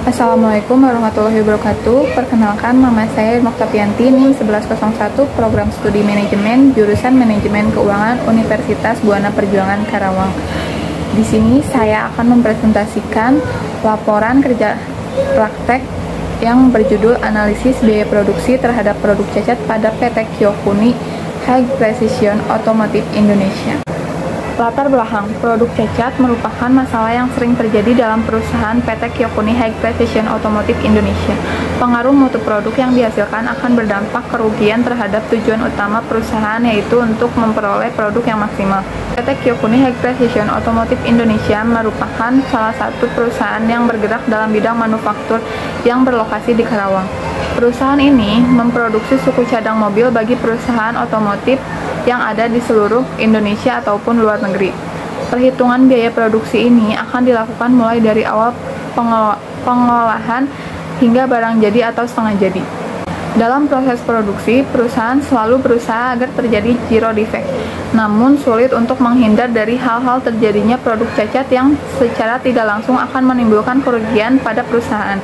Assalamualaikum warahmatullahi wabarakatuh. Perkenalkan, nama saya Noktapianti, NIM 1101, Program Studi Manajemen, jurusan Manajemen Keuangan, Universitas Buana Perjuangan Karawang. Di sini saya akan mempresentasikan laporan kerja praktek yang berjudul Analisis Biaya Produksi terhadap Produk Cacat pada PT Kyokuni High Precision Automotive Indonesia. Latar belakang, produk cacat merupakan masalah yang sering terjadi dalam perusahaan PT Kyokuni High Precision Automotive Indonesia. Pengaruh mutu produk yang dihasilkan akan berdampak kerugian terhadap tujuan utama perusahaan, yaitu untuk memperoleh produk yang maksimal. PT Kyokuni High Precision Automotive Indonesia merupakan salah satu perusahaan yang bergerak dalam bidang manufaktur yang berlokasi di Karawang. Perusahaan ini memproduksi suku cadang mobil bagi perusahaan otomotif yang ada di seluruh Indonesia ataupun luar negeri. Perhitungan biaya produksi ini akan dilakukan mulai dari awal pengolahan hingga barang jadi atau setengah jadi. Dalam proses produksi, perusahaan selalu berusaha agar terjadi zero defect, namun sulit untuk menghindar dari hal-hal terjadinya produk cacat yang secara tidak langsung akan menimbulkan kerugian pada perusahaan.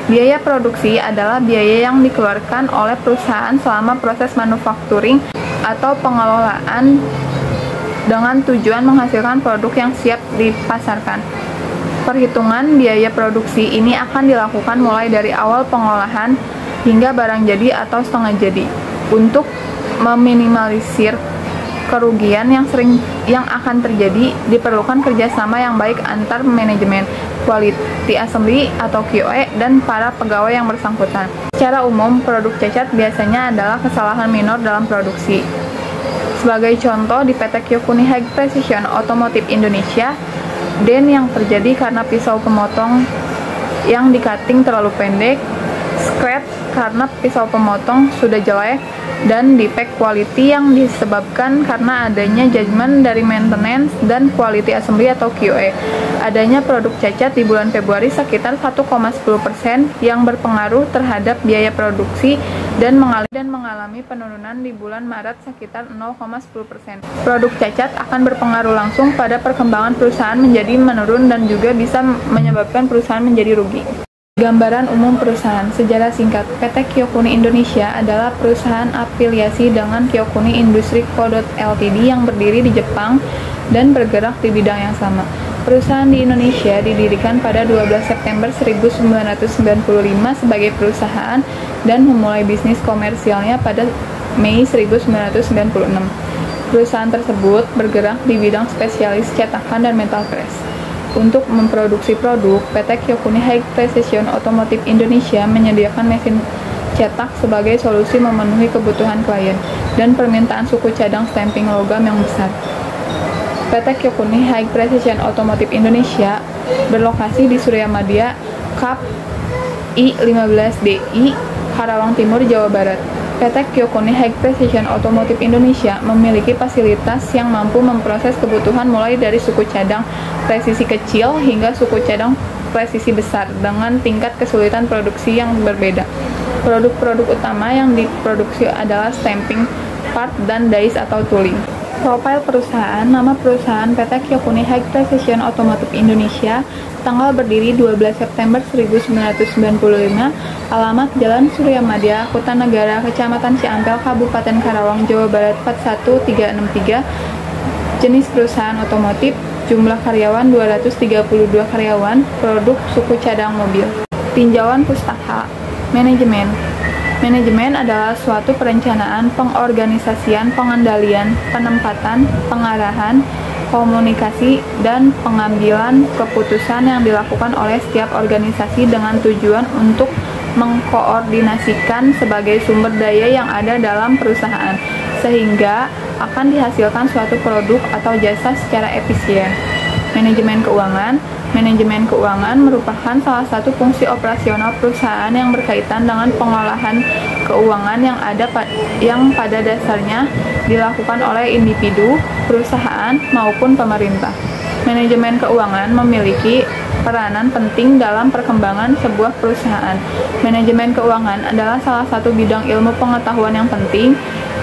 Biaya produksi adalah biaya yang dikeluarkan oleh perusahaan selama proses manufacturing atau pengelolaan dengan tujuan menghasilkan produk yang siap dipasarkan. Perhitungan biaya produksi ini akan dilakukan mulai dari awal pengolahan hingga barang jadi atau setengah jadi. Untuk meminimalisir kerugian yang akan terjadi, diperlukan kerjasama yang baik antar manajemen, quality assembly atau QA, dan para pegawai yang bersangkutan. Secara umum, produk cacat biasanya adalah kesalahan minor dalam produksi. Sebagai contoh, di PT Kyokuni High Precision Automotive Indonesia, den yang terjadi karena pisau pemotong yang di-cutting terlalu pendek, scratch karena pisau pemotong sudah jelek, dan defect quality yang disebabkan karena adanya judgement dari maintenance dan quality assembly atau QA. Adanya produk cacat di bulan Februari sekitar 1,10% yang berpengaruh terhadap biaya produksi dan mengalami penurunan di bulan Maret sekitar 0,10%. Produk cacat akan berpengaruh langsung pada perkembangan perusahaan menjadi menurun dan juga bisa menyebabkan perusahaan menjadi rugi. Gambaran umum perusahaan. Sejarah singkat, PT Kyokuni Indonesia adalah perusahaan afiliasi dengan Kyokuni Industry Co. Ltd. yang berdiri di Jepang dan bergerak di bidang yang sama. Perusahaan di Indonesia didirikan pada 12 September 1995 sebagai perusahaan dan memulai bisnis komersialnya pada Mei 1996. Perusahaan tersebut bergerak di bidang spesialis cetakan dan metal press. Untuk memproduksi produk, PT Kyokuni High Precision Automotive Indonesia menyediakan mesin cetak sebagai solusi memenuhi kebutuhan klien dan permintaan suku cadang stamping logam yang besar. PT Kyokuni High Precision Automotive Indonesia berlokasi di Suryamadya, Kap I15DI, Karawang Timur, Jawa Barat. PT Kyokuni High Precision Automotive Indonesia memiliki fasilitas yang mampu memproses kebutuhan mulai dari suku cadang presisi kecil hingga suku cadang presisi besar dengan tingkat kesulitan produksi yang berbeda. Produk-produk utama yang diproduksi adalah stamping part dan dies atau tooling. Profil perusahaan. Nama perusahaan PT Kyokuni High Precision Automotive Indonesia, tanggal berdiri 12 September 1995, alamat Jalan Suryamadya, Kutanegara, Kecamatan Ciampel, Kabupaten Karawang, Jawa Barat 41363. Jenis perusahaan otomotif, jumlah karyawan 232 karyawan, produk suku cadang mobil. Tinjauan pustaka. Manajemen. Manajemen adalah suatu perencanaan, pengorganisasian, pengendalian, penempatan, pengarahan, komunikasi, dan pengambilan keputusan yang dilakukan oleh setiap organisasi dengan tujuan untuk mengkoordinasikan sebagai sumber daya yang ada dalam perusahaan, sehingga akan dihasilkan suatu produk atau jasa secara efisien. Manajemen keuangan. Manajemen keuangan merupakan salah satu fungsi operasional perusahaan yang berkaitan dengan pengolahan keuangan yang pada dasarnya dilakukan oleh individu, perusahaan, maupun pemerintah. Manajemen keuangan memiliki peranan penting dalam perkembangan sebuah perusahaan. Manajemen keuangan adalah salah satu bidang ilmu pengetahuan yang penting.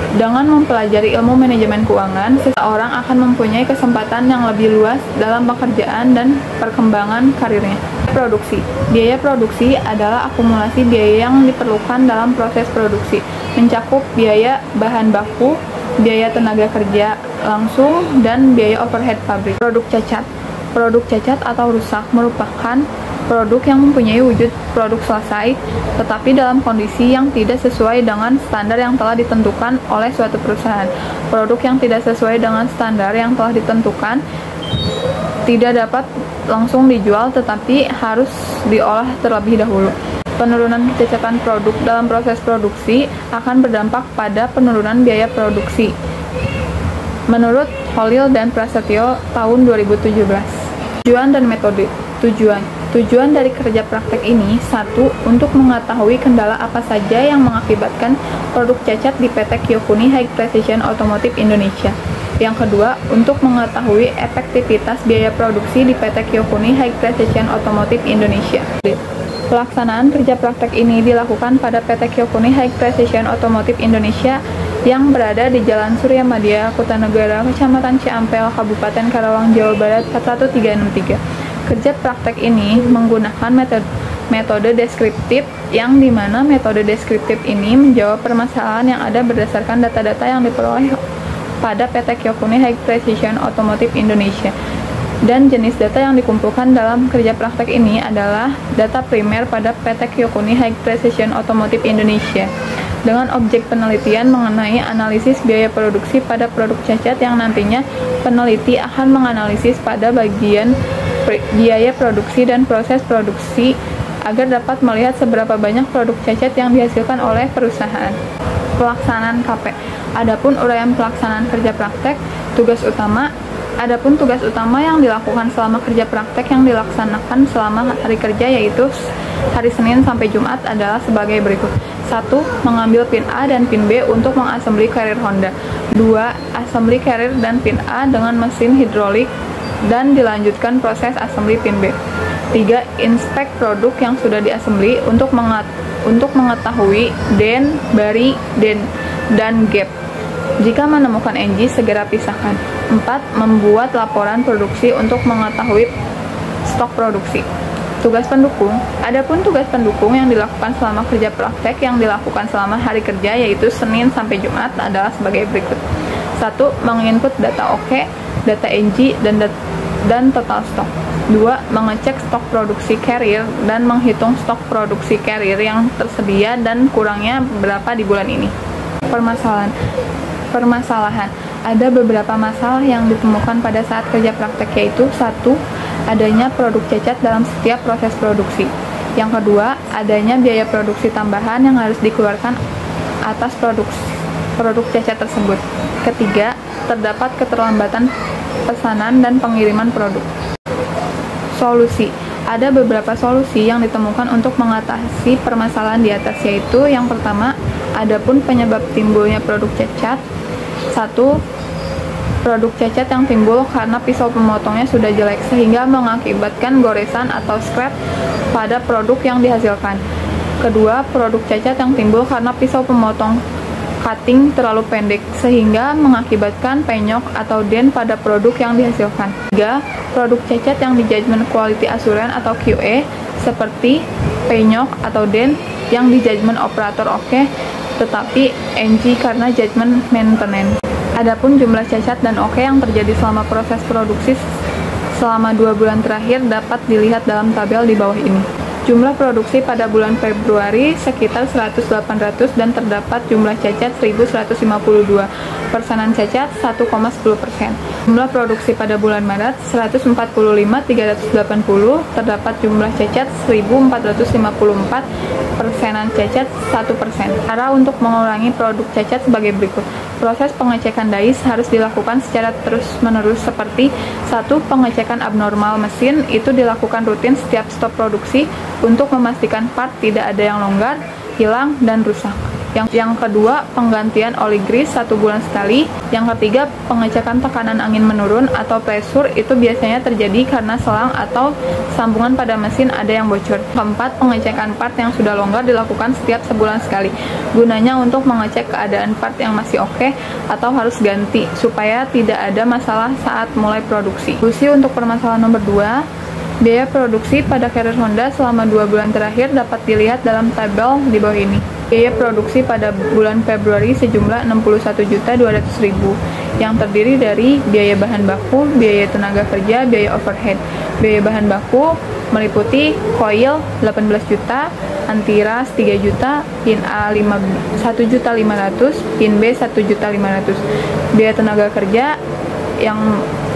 Dengan mempelajari ilmu manajemen keuangan, seseorang akan mempunyai kesempatan yang lebih luas dalam pekerjaan dan perkembangan karirnya. produksi. Biaya produksi adalah akumulasi biaya yang diperlukan dalam proses produksi, mencakup biaya bahan baku, biaya tenaga kerja langsung, dan biaya overhead pabrik. Produk cacat. Produk cacat atau rusak merupakan produk yang mempunyai wujud produk selesai, tetapi dalam kondisi yang tidak sesuai dengan standar yang telah ditentukan oleh suatu perusahaan. Produk yang tidak sesuai dengan standar yang telah ditentukan tidak dapat langsung dijual, tetapi harus diolah terlebih dahulu. Penurunan kecacatan produk dalam proses produksi akan berdampak pada penurunan biaya produksi. Menurut Holil dan Prasetyo tahun 2017. Tujuan dan metode. Tujuan dari kerja praktek ini, 1. Untuk mengetahui kendala apa saja yang mengakibatkan produk cacat di PT Kyokuni High Precision Automotive Indonesia. Yang kedua, untuk mengetahui efektivitas biaya produksi di PT Kyokuni High Precision Automotive Indonesia. Pelaksanaan kerja praktek ini dilakukan pada PT Kyokuni High Precision Automotive Indonesia yang berada di Jalan Surya Madya, Kutanegara, Kecamatan Ciampel, Kabupaten Karawang, Jawa Barat 41363. Kerja praktek ini menggunakan metode deskriptif, yang dimana metode deskriptif ini menjawab permasalahan yang ada berdasarkan data-data yang diperoleh pada PT Kyokuni High Precision Automotive Indonesia. Dan jenis data yang dikumpulkan dalam kerja praktek ini adalah data primer pada PT Kyokuni High Precision Automotive Indonesia, dengan objek penelitian mengenai analisis biaya produksi pada produk cacat, yang nantinya peneliti akan menganalisis pada bagian biaya produksi dan proses produksi agar dapat melihat seberapa banyak produk cacat yang dihasilkan oleh perusahaan. Pelaksanaan KP. Adapun uraian pelaksanaan kerja praktek, tugas utama yang dilakukan selama kerja praktek yang dilaksanakan selama hari kerja, yaitu hari Senin sampai Jumat, adalah sebagai berikut. 1. Mengambil pin A dan pin B untuk mengassembly carrier Honda. 2. Assembly carrier dan pin A dengan mesin hidrolik dan dilanjutkan proses assembly pin B. 3. Inspek produk yang sudah diassembly untuk mengetahui den, bari, dan gap. Jika menemukan NG, segera pisahkan. 4. Membuat laporan produksi untuk mengetahui stok produksi. Tugas pendukung. Adapun tugas pendukung yang dilakukan selama kerja praktek yang dilakukan selama hari kerja, yaitu Senin sampai Jumat, adalah sebagai berikut. 1. Menginput data OK, data NG, dan total stok. 2. Mengecek stok produksi carrier dan menghitung stok produksi carrier yang tersedia dan kurangnya berapa di bulan ini. Permasalahan. Ada beberapa masalah yang ditemukan pada saat kerja praktek, yaitu 1. Adanya produk cacat dalam setiap proses produksi. Yang kedua, adanya biaya produksi tambahan yang harus dikeluarkan atas produk cacat tersebut. Ketiga, terdapat keterlambatan pesanan dan pengiriman produk. Solusi. Ada beberapa solusi yang ditemukan untuk mengatasi permasalahan di atas, yaitu yang pertama, adapun penyebab timbulnya produk cacat. 1. Produk cacat yang timbul karena pisau pemotongnya sudah jelek sehingga mengakibatkan goresan atau scrap pada produk yang dihasilkan. Kedua, produk cacat yang timbul karena pisau pemotong cutting terlalu pendek sehingga mengakibatkan penyok atau dent pada produk yang dihasilkan. 3. Produk cacat yang di judgment quality assurance atau QA seperti penyok atau dent yang di judgment operator oke, tetapi NG karena judgment maintenance. Adapun jumlah cacat dan oke yang terjadi selama proses produksi selama 2 bulan terakhir dapat dilihat dalam tabel di bawah ini. Jumlah produksi pada bulan Februari sekitar 100-800 dan terdapat jumlah cacat 1.152. Persenan cacat 1,10%. Jumlah produksi pada bulan Maret 145.380, terdapat jumlah cacat 1.454. Persenan cacat 1%. Cara untuk mengurangi produk cacat sebagai berikut. Proses pengecekan dais harus dilakukan secara terus-menerus seperti 1. Pengecekan abnormal mesin itu dilakukan rutin setiap stop produksi untuk memastikan part tidak ada yang longgar, hilang, dan rusak. Yang kedua, penggantian oli grease 1 bulan sekali. Yang ketiga, pengecekan tekanan angin menurun atau pressure itu biasanya terjadi karena selang atau sambungan pada mesin ada yang bocor. Keempat, pengecekan part yang sudah longgar dilakukan setiap sebulan sekali. Gunanya untuk mengecek keadaan part yang masih oke atau harus ganti supaya tidak ada masalah saat mulai produksi. Solusi untuk permasalahan nomor 2, Biaya produksi pada carrier Honda selama 2 bulan terakhir dapat dilihat dalam tabel di bawah ini. Biaya produksi pada bulan Februari sejumlah 61.200.000 yang terdiri dari biaya bahan baku, biaya tenaga kerja, biaya overhead. Biaya bahan baku meliputi coil 18 juta, antiras 3 juta, pin A 1.500.000, pin B 1.500.000. Biaya tenaga kerja yang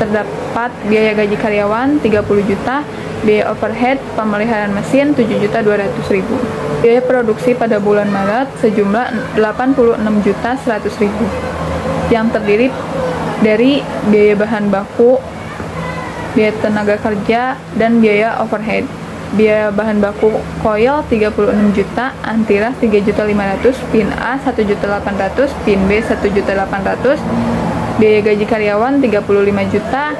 terdapat biaya gaji karyawan 30 juta, biaya overhead pemeliharaan mesin 7.200.000. Biaya produksi pada bulan Maret sejumlah 86.100.000 yang terdiri dari biaya bahan baku, biaya tenaga kerja, dan biaya overhead. Biaya bahan baku coil 36 juta, antiras 3.500.000, pin A 1.800.000, pin B 1.800.000, biaya gaji karyawan 35 juta,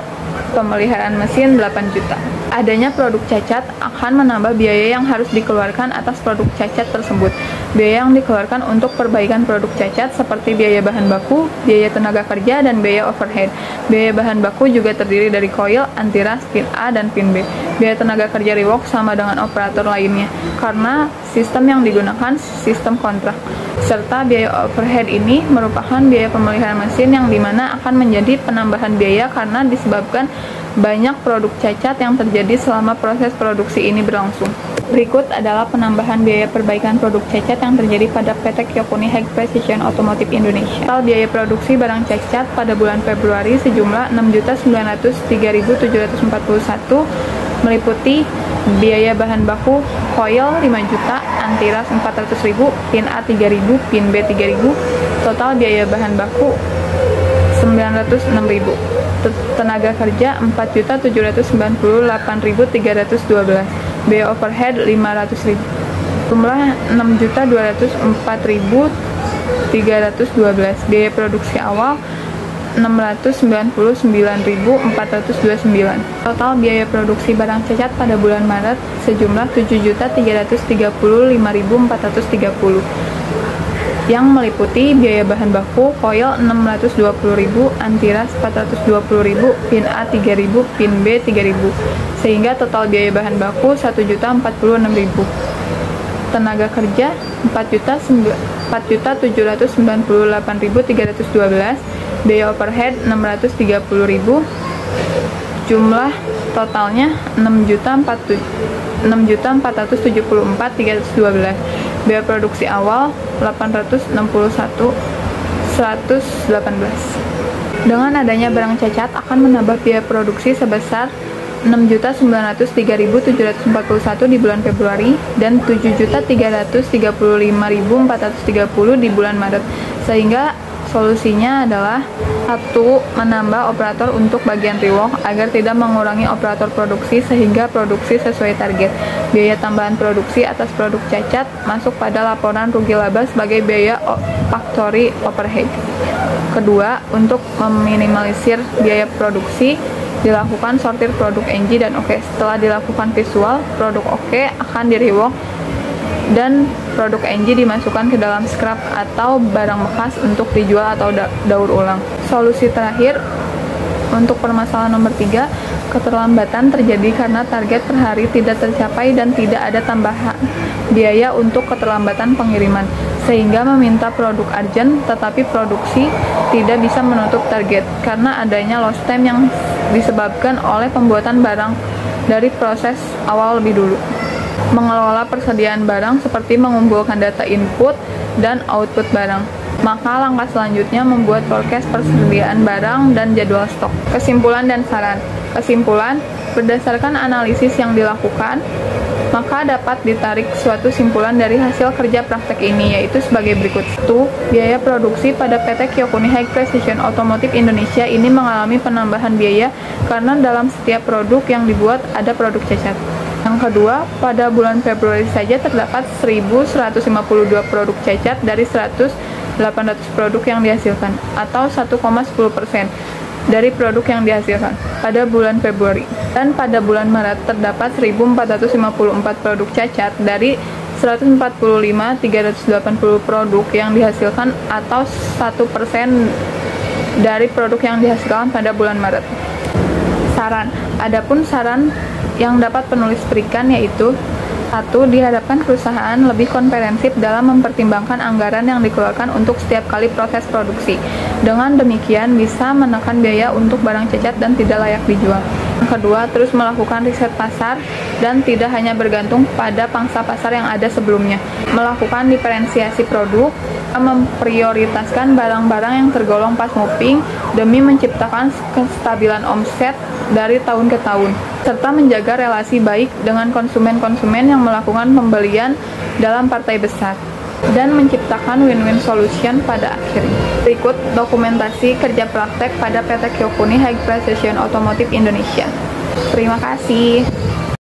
pemeliharaan mesin 8 juta. Adanya produk cacat akan menambah biaya yang harus dikeluarkan atas produk cacat tersebut. Biaya yang dikeluarkan untuk perbaikan produk cacat seperti biaya bahan baku, biaya tenaga kerja, dan biaya overhead. Biaya bahan baku juga terdiri dari coil, antiras, pin A, dan pin B. Biaya tenaga kerja rework sama dengan operator lainnya, karena sistem yang digunakan sistem kontrak. Serta biaya overhead ini merupakan biaya pemeliharaan mesin yang dimana akan menjadi penambahan biaya karena disebabkan banyak produk cacat yang terjadi selama proses produksi ini berlangsung. Berikut adalah penambahan biaya perbaikan produk cacat yang terjadi pada PT Kyokuni High Precision Automotive Indonesia. Total biaya produksi barang cacat pada bulan Februari sejumlah 6.903.741 meliputi biaya bahan baku coil 5 juta, antiras 400.000, pin A 3.000, pin B 3.000. Total biaya bahan baku 906.000. Tenaga kerja 4.798.312, biaya overhead 500.000, jumlah 6.204.312, biaya produksi awal 699.429. Total biaya produksi barang cacat pada bulan Maret sejumlah 7.335.430 yang meliputi biaya bahan baku coil 620.000, antiras 420.000, pin A 3.000, pin B 3.000, sehingga total biaya bahan baku 1.046.000. Tenaga kerja 4.798.312, biaya overhead 630.000, jumlah totalnya 6.474.312. Biaya produksi awal 861.118. Dengan adanya barang cacat akan menambah biaya produksi sebesar 6.903.741 di bulan Februari dan 7.335.430 di bulan Maret. Sehingga solusinya adalah 1. Menambah operator untuk bagian rework agar tidak mengurangi operator produksi sehingga produksi sesuai target. Biaya tambahan produksi atas produk cacat masuk pada laporan rugi laba sebagai biaya factory overhead. Kedua, untuk meminimalisir biaya produksi, dilakukan sortir produk NG dan OK. Setelah dilakukan visual, produk OK akan di-rework dan produk NG dimasukkan ke dalam scrap atau barang bekas untuk dijual atau daur ulang. Solusi terakhir untuk permasalahan nomor 3, keterlambatan terjadi karena target per hari tidak tercapai dan tidak ada tambahan biaya untuk keterlambatan pengiriman, sehingga meminta produk urgent tetapi produksi tidak bisa menutup target karena adanya lost time yang disebabkan oleh pembuatan barang dari proses awal lebih dulu. Mengelola persediaan barang seperti mengumpulkan data input dan output barang. Maka langkah selanjutnya membuat forecast persediaan barang dan jadwal stok. Kesimpulan dan saran. Kesimpulan, berdasarkan analisis yang dilakukan, maka dapat ditarik suatu simpulan dari hasil kerja praktek ini, yaitu sebagai berikut. 1. Biaya produksi pada PT Kyokuni High Precision Automotive Indonesia ini mengalami penambahan biaya karena dalam setiap produk yang dibuat ada produk cacat. Yang kedua, pada bulan Februari saja terdapat 1.152 produk cacat dari 800 produk yang dihasilkan, atau 1,10% dari produk yang dihasilkan pada bulan Februari. Dan pada bulan Maret terdapat 1.454 produk cacat dari 145.380 produk yang dihasilkan, atau 1% dari produk yang dihasilkan pada bulan Maret. Saran. Adapun saran yang dapat penulis berikan yaitu: 1. Dihadapkan perusahaan lebih komprehensif dalam mempertimbangkan anggaran yang dikeluarkan untuk setiap kali proses produksi. Dengan demikian bisa menekan biaya untuk barang cacat dan tidak layak dijual. Yang kedua, terus melakukan riset pasar dan tidak hanya bergantung pada pangsa pasar yang ada sebelumnya. Melakukan diferensiasi produk, memprioritaskan barang-barang yang tergolong fast moving demi menciptakan kestabilan omset dari tahun ke tahun, serta menjaga relasi baik dengan konsumen-konsumen yang melakukan pembelian dalam partai besar, dan menciptakan win-win solution pada akhirnya. Berikut dokumentasi kerja praktek pada PT Kyokuni High Precision Automotive Indonesia. Terima kasih.